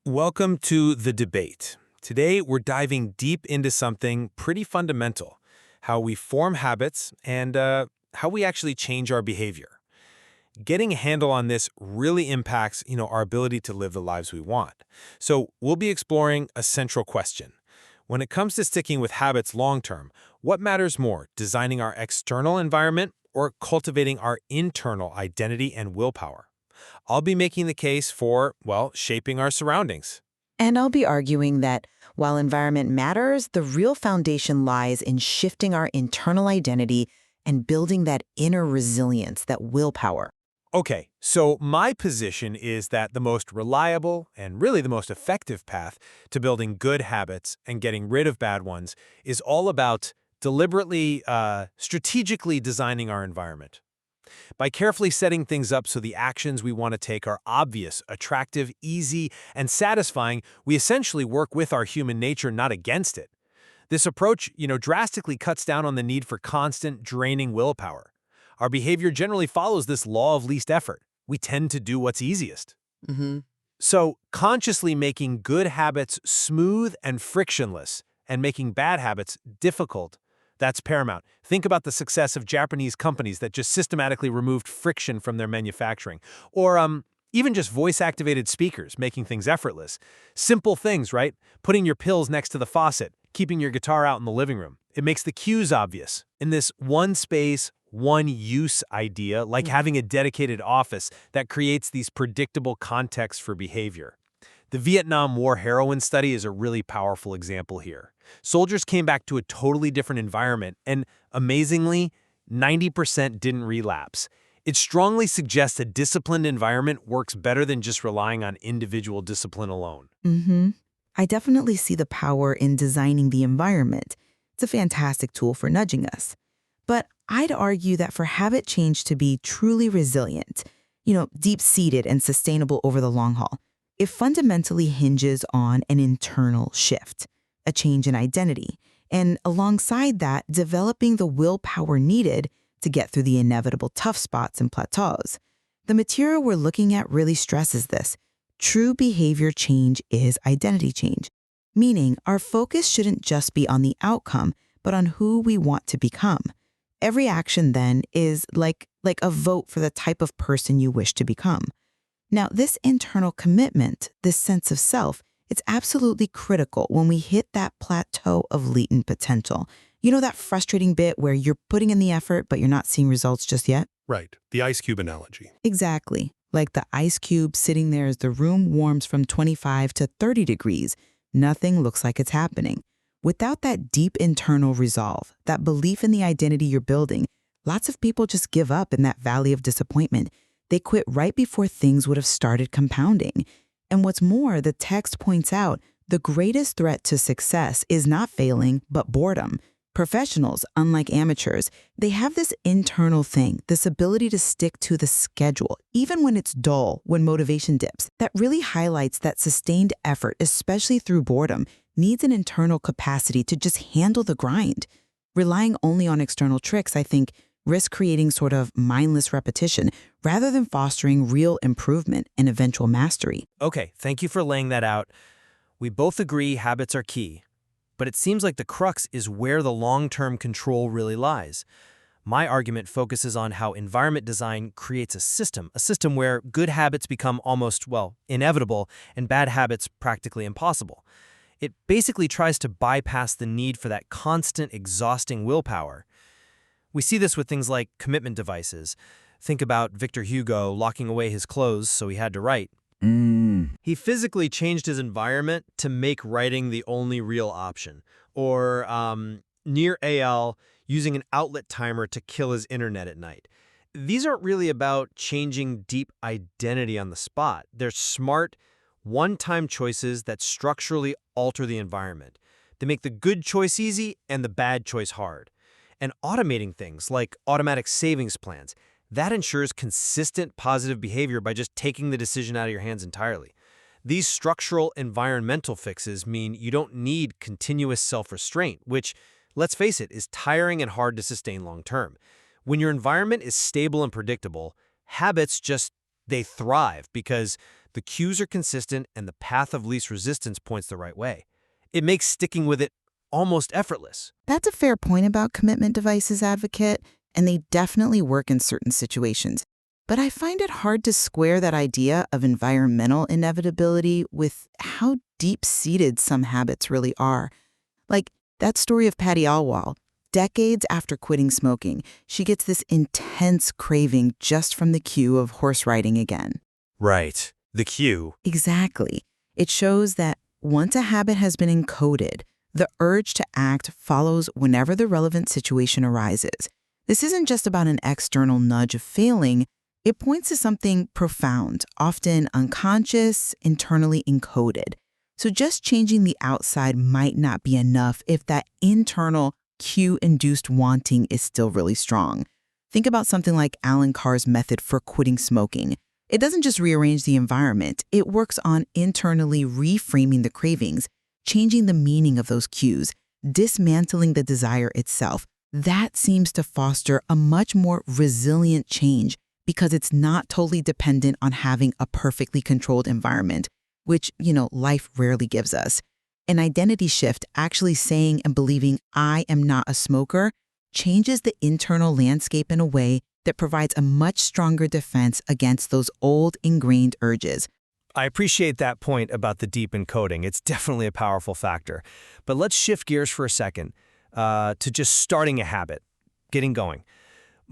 Welcome to the debate. Today, we're diving deep into something pretty fundamental, how we form habits and how we actually change our behavior. Getting a handle on this really impacts, our ability to live the lives we want. So we'll be exploring a central question. When it comes to sticking with habits long-term, what matters more, designing our external environment or cultivating our internal identity and willpower? I'll be making the case for, shaping our surroundings. And I'll be arguing that while environment matters, the real foundation lies in shifting our internal identity and building that inner resilience, that willpower. Okay, so my position is that the most reliable and really the most effective path to building good habits and getting rid of bad ones is all about deliberately, strategically designing our environment. By carefully setting things up so the actions we want to take are obvious, attractive, easy, and satisfying, we essentially work with our human nature, not against it. This approach, drastically cuts down on the need for constant, draining willpower. Our behavior generally follows this law of least effort. We tend to do what's easiest. hmm So, consciously making good habits smooth and frictionless, and making bad habits difficult, that's paramount. Think about the success of Japanese companies that just systematically removed friction from their manufacturing. Or even just voice-activated speakers, making things effortless. Simple things, right? Putting your pills next to the faucet, keeping your guitar out in the living room. It makes the cues obvious. In this one space, one use idea, like having a dedicated office that creates these predictable contexts for behavior. The Vietnam War heroin study is a really powerful example here. Soldiers came back to a totally different environment, and amazingly, 90% didn't relapse. It strongly suggests a disciplined environment works better than just relying on individual discipline alone. hmm I definitely see the power in designing the environment. It's a fantastic tool for nudging us. But I'd argue that for habit change to be truly resilient, deep-seated and sustainable over the long haul, it fundamentally hinges on an internal shift, a change in identity, and alongside that, developing the willpower needed to get through the inevitable tough spots and plateaus. The material we're looking at really stresses this. True behavior change is identity change, meaning our focus shouldn't just be on the outcome, but on who we want to become. Every action then is like a vote for the type of person you wish to become. Now, this internal commitment, this sense of self, it's absolutely critical when we hit that plateau of latent potential. You know that frustrating bit where you're putting in the effort, but you're not seeing results just yet? Right, the ice cube analogy. Exactly. Like the ice cube sitting there as the room warms from 25 to 30 degrees. Nothing looks like it's happening. Without that deep internal resolve, that belief in the identity you're building, lots of people just give up in that valley of disappointment. They quit right before things would have started compounding. And what's more, the text points out the greatest threat to success is not failing, but boredom. Professionals, unlike amateurs, they have this internal thing, this ability to stick to the schedule, even when it's dull, when motivation dips. That really highlights that sustained effort, especially through boredom, needs an internal capacity to just handle the grind. Relying only on external tricks, I think, risk creating sort of mindless repetition rather than fostering real improvement and eventual mastery. Okay, thank you for laying that out. We both agree habits are key, but it seems like the crux is where the long-term control really lies. My argument focuses on how environment design creates a system where good habits become almost, inevitable and bad habits practically impossible. It basically tries to bypass the need for that constant, exhausting willpower. We see this with things like commitment devices. Think about Victor Hugo locking away his clothes so he had to write. He physically changed his environment to make writing the only real option. Or Near AL using an outlet timer to kill his internet at night. These aren't really about changing deep identity on the spot. They're smart, one-time choices that structurally alter the environment. They make the good choice easy and the bad choice hard. And automating things like automatic savings plans, that ensures consistent positive behavior by just taking the decision out of your hands entirely. These structural environmental fixes mean you don't need continuous self-restraint, which, let's face it, is tiring and hard to sustain long-term. When your environment is stable and predictable, habits they thrive because The cues are consistent and the path of least resistance points the right way. It makes sticking with it almost effortless. That's a fair point about commitment devices, advocate, and they definitely work in certain situations. But I find it hard to square that idea of environmental inevitability with how deep-seated some habits really are. Like that story of Patty Alwal. Decades after quitting smoking, she gets this intense craving just from the cue of horse riding again. Right. The cue. Exactly. It shows that once a habit has been encoded, the urge to act follows whenever the relevant situation arises. This isn't just about an external nudge of failing. It points to something profound, often unconscious, internally encoded. So just changing the outside might not be enough if that internal cue-induced wanting is still really strong. Think about something like Alan Carr's method for quitting smoking. It doesn't just rearrange the environment, it works on internally reframing the cravings, changing the meaning of those cues, dismantling the desire itself. That seems to foster a much more resilient change because it's not totally dependent on having a perfectly controlled environment, which, life rarely gives us. An identity shift, actually saying and believing I am not a smoker, changes the internal landscape in a way that provides a much stronger defense against those old ingrained urges. I appreciate that point about the deep encoding. It's definitely a powerful factor. But let's shift gears for a second to just starting a habit, getting going.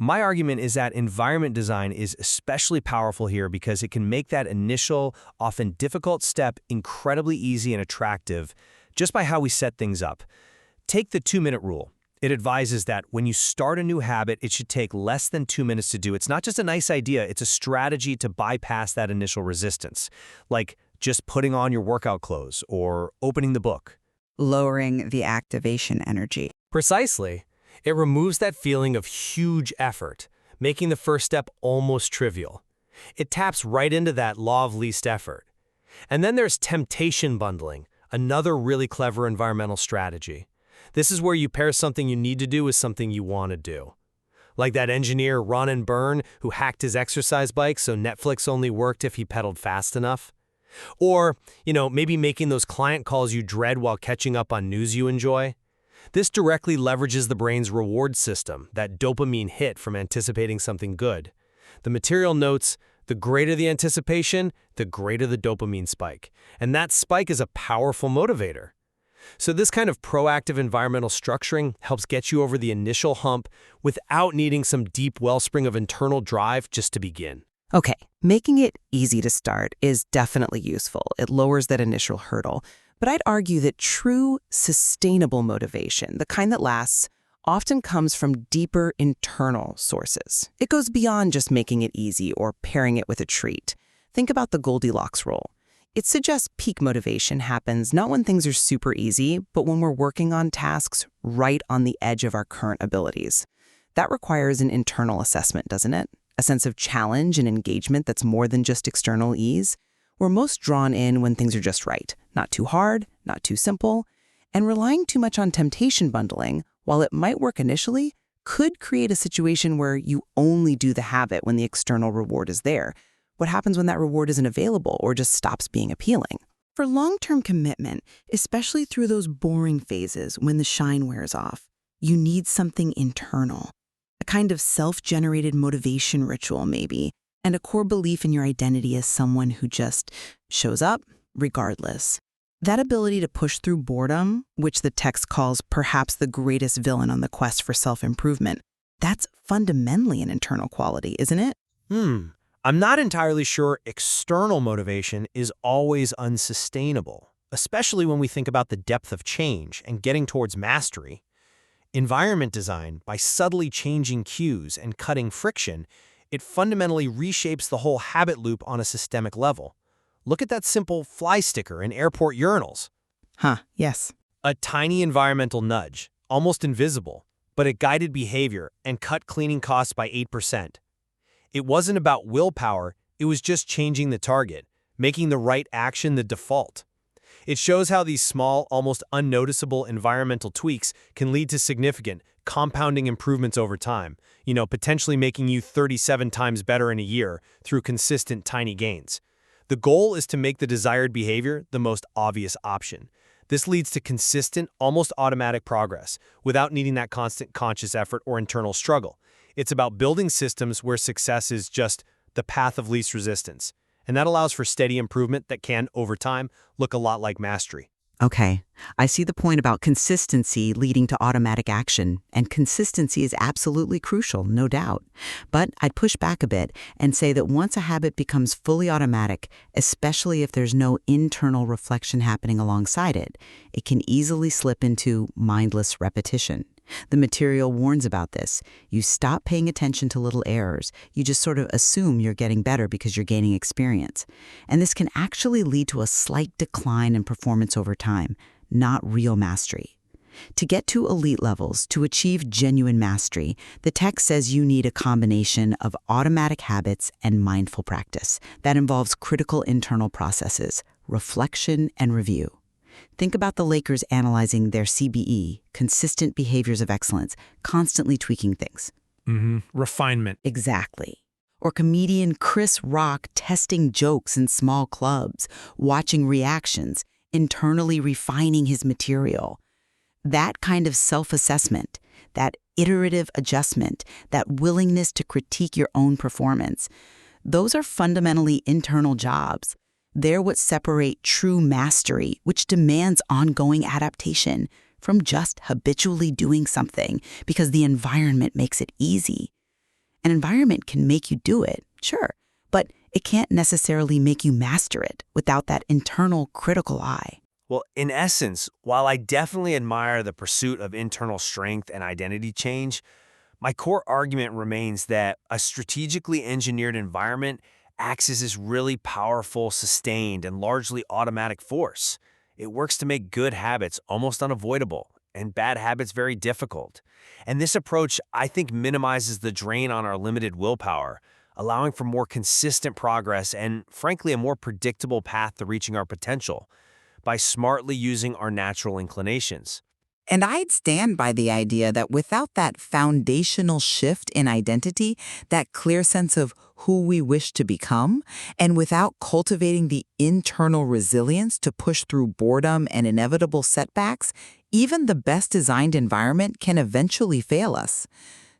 My argument is that environment design is especially powerful here because it can make that initial, often difficult step incredibly easy and attractive just by how we set things up. Take the 2-minute rule. It advises that when you start a new habit, it should take less than 2 minutes to do. It's not just a nice idea, it's a strategy to bypass that initial resistance, like just putting on your workout clothes or opening the book. Lowering the activation energy. Precisely. It removes that feeling of huge effort, making the first step almost trivial. It taps right into that law of least effort. And then there's temptation bundling, another really clever environmental strategy. This is where you pair something you need to do with something you want to do. Like that engineer Run and Burn who hacked his exercise bike so Netflix only worked if he pedaled fast enough. Or, maybe making those client calls you dread while catching up on news you enjoy. This directly leverages the brain's reward system, that dopamine hit from anticipating something good. The material notes, the greater the anticipation, the greater the dopamine spike. And that spike is a powerful motivator. So this kind of proactive environmental structuring helps get you over the initial hump without needing some deep wellspring of internal drive just to begin. Okay, making it easy to start is definitely useful. It lowers that initial hurdle. But I'd argue that true, sustainable motivation, the kind that lasts, often comes from deeper internal sources. It goes beyond just making it easy or pairing it with a treat. Think about the Goldilocks rule. It suggests peak motivation happens not when things are super easy, but when we're working on tasks right on the edge of our current abilities. That requires an internal assessment, doesn't it? A sense of challenge and engagement that's more than just external ease. We're most drawn in when things are just right, not too hard, not too simple, and relying too much on temptation bundling, while it might work initially, could create a situation where you only do the habit when the external reward is there. What happens when that reward isn't available or just stops being appealing? For long-term commitment, especially through those boring phases when the shine wears off, you need something internal, a kind of self-generated motivation ritual maybe, and a core belief in your identity as someone who just shows up regardless. That ability to push through boredom, which the text calls perhaps the greatest villain on the quest for self-improvement, that's fundamentally an internal quality, isn't it? I'm not entirely sure external motivation is always unsustainable, especially when we think about the depth of change and getting towards mastery. Environment design, by subtly changing cues and cutting friction, it fundamentally reshapes the whole habit loop on a systemic level. Look at that simple fly sticker in airport urinals. Yes. A tiny environmental nudge, almost invisible, but it guided behavior and cut cleaning costs by 8%. It wasn't about willpower, it was just changing the target, making the right action the default. It shows how these small, almost unnoticeable environmental tweaks can lead to significant, compounding improvements over time, potentially making you 37 times better in a year through consistent tiny gains. The goal is to make the desired behavior the most obvious option. This leads to consistent, almost automatic progress, without needing that constant conscious effort or internal struggle. It's about building systems where success is just the path of least resistance. And that allows for steady improvement that can, over time, look a lot like mastery. Okay, I see the point about consistency leading to automatic action, and consistency is absolutely crucial, no doubt. But I'd push back a bit and say that once a habit becomes fully automatic, especially if there's no internal reflection happening alongside it, it can easily slip into mindless repetition. The material warns about this. You stop paying attention to little errors. You just sort of assume you're getting better because you're gaining experience. And this can actually lead to a slight decline in performance over time, not real mastery. To get to elite levels, to achieve genuine mastery, the text says you need a combination of automatic habits and mindful practice that involves critical internal processes, reflection, and review. Think about the Lakers analyzing their CBE, consistent behaviors of excellence, constantly tweaking things. Refinement. Exactly. Or comedian Chris Rock testing jokes in small clubs, watching reactions, internally refining his material. That kind of self-assessment, that iterative adjustment, that willingness to critique your own performance, those are fundamentally internal jobs. They're what separate true mastery, which demands ongoing adaptation, from just habitually doing something because the environment makes it easy. An environment can make you do it, sure, but it can't necessarily make you master it without that internal critical eye. Well, in essence, while I definitely admire the pursuit of internal strength and identity change, my core argument remains that a strategically engineered environment acts as this really powerful, sustained, and largely automatic force. It works to make good habits almost unavoidable and bad habits very difficult. And this approach, I think, minimizes the drain on our limited willpower, allowing for more consistent progress and, frankly, a more predictable path to reaching our potential by smartly using our natural inclinations. And I'd stand by the idea that without that foundational shift in identity, that clear sense of who we wish to become, and without cultivating the internal resilience to push through boredom and inevitable setbacks, even the best designed environment can eventually fail us.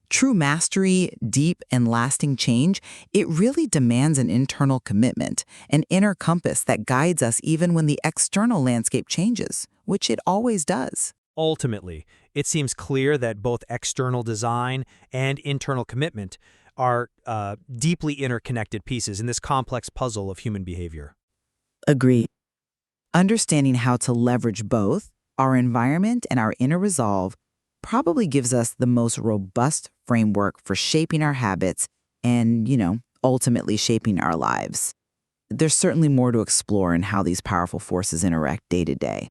True mastery, deep and lasting change, it really demands an internal commitment, an inner compass that guides us even when the external landscape changes, which it always does. Ultimately, it seems clear that both external design and internal commitment are deeply interconnected pieces in this complex puzzle of human behavior. Agreed. Understanding how to leverage both, our environment and our inner resolve, probably gives us the most robust framework for shaping our habits and, ultimately shaping our lives. There's certainly more to explore in how these powerful forces interact day to day.